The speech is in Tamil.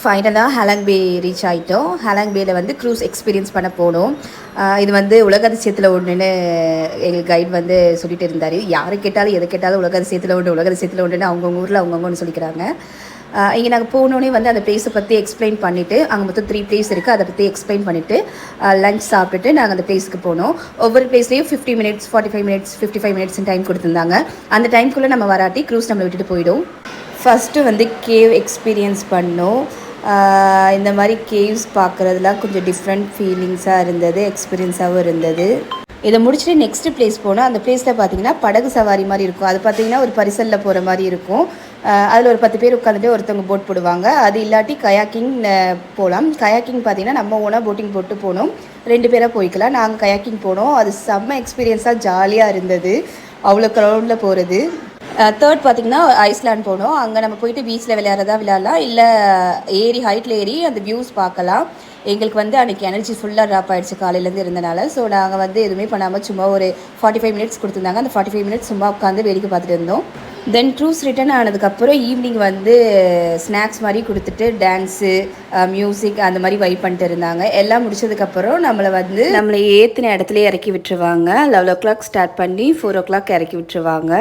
ஃபைனலாக ஹேலாங் பே ரீச் ஆகிட்டோம். ஹேலாங் பேயில் வந்து க்ரூஸ் எக்ஸ்பீரியன்ஸ் பண்ண போனோம். இது வந்து உலக அதிசயத்தில் ஒன்றுன்னு எங்களுக்கு கைட் வந்து சொல்லிட்டு இருந்தார். யாரை கேட்டாலும் எதை கேட்டாலும் உலக அதிசயத்தில் ஒன்று, உலக அதிசயத்தில் ஒன்றுன்னு அவங்கவுங்க ஊரில் அவங்கவுங்கன்னு சொல்லிக்கிறாங்க. இங்கே நாங்கள் போனோடனே வந்து அந்த பிளேஸை பற்றி எக்ஸ்பிளைன் பண்ணிவிட்டு, அங்கே மொத்தம் 3 பிளேஸ் இருக்குது, அதை பற்றி எக்ஸ்பிளைன் பண்ணிவிட்டு லஞ்ச் சாப்பிட்டுட்டு நாங்கள் அந்த பிளேஸ்க்கு போனோம். ஒவ்வொரு பிளேஸ்லேயும் 50 மினிட்ஸ், 45 மினிட்ஸ், 55 மினிட்ஸ்னு டைம் கொடுத்துருந்தாங்க. அந்த டைம்குள்ளே நம்ம வராட்டி க்ரூஸ் நம்மளை விட்டுட்டு போயிடும். ஃபஸ்ட்டு வந்து கேவ் எக்ஸ்பீரியன்ஸ் பண்ணோம். இந்த மாதிரி கேவ்ஸ் பார்க்குறதுலாம் கொஞ்சம் டிஃப்ரெண்ட் ஃபீலிங்ஸாக இருந்தது, எக்ஸ்பீரியன்ஸாகவும் இருந்தது. இதை முடிச்சுட்டு நெக்ஸ்ட்டு பிளேஸ் போனோம். அந்த பிளேஸில் பார்த்தீங்கன்னா படகு சவாரி மாதிரி இருக்கும். அது பார்த்தீங்கன்னா ஒரு பரிசலில் போகிற மாதிரி இருக்கும். அதில் ஒரு 10 பேர் உட்காந்துட்டு ஒருத்தவங்க போட் போடுவாங்க. அது இல்லாட்டி கயாக்கிங் போகலாம். கயாக்கிங் பார்த்தீங்கன்னா நம்ம ஓனாக போட்டிங் போட்டு போனோம். 2 பேராக போய்க்கலாம். நாங்கள் கயாக்கிங் போனோம். அது செம்ம எக்ஸ்பீரியன்ஸாக ஜாலியாக இருந்தது, அவ்வளோ க்ரௌடில் போகிறது. தேர்ட் பார்த்திங்கன்னா ஐஸ்லாண்ட் போனோம். அங்கே நம்ம போயிட்டு பீச்சில் விளையாடுறதா விளையாடலாம், இல்லை ஏறி ஹைட்டில் ஏறி அந்த வியூஸ் பார்க்கலாம். எங்களுக்கு வந்து அன்றைக்கி எனர்ஜி ஃபுல்லாக ட்ராப் ஆகிடுச்சு காலையிலேருந்து இருந்தனால. ஸோ நாங்கள் வந்து எதுவுமே பண்ணாமல் சும்மா ஒரு 45 மினிட்ஸ் கொடுத்துருந்தாங்க. அந்த 45 மினிட்ஸ் சும்மா உட்காந்து வேடிக்கை பார்த்துட்டு இருந்தோம். தென் க்ரூஸ் ரிட்டர்ன் ஆனதுக்கப்புறம் ஈவினிங் வந்து ஸ்நாக்ஸ் மாதிரி கொடுத்துட்டு டான்ஸு, மியூசிக் அந்த மாதிரி வைப் பண்ணிட்டு இருந்தாங்க. எல்லாம் முடிச்சதுக்கப்புறம் நம்மளை ஏற்றின இடத்துல இறக்கி விட்டுருவாங்க. 11 o'clock ஸ்டார்ட் பண்ணி 4 o'clock இறக்கி விட்டுருவாங்க.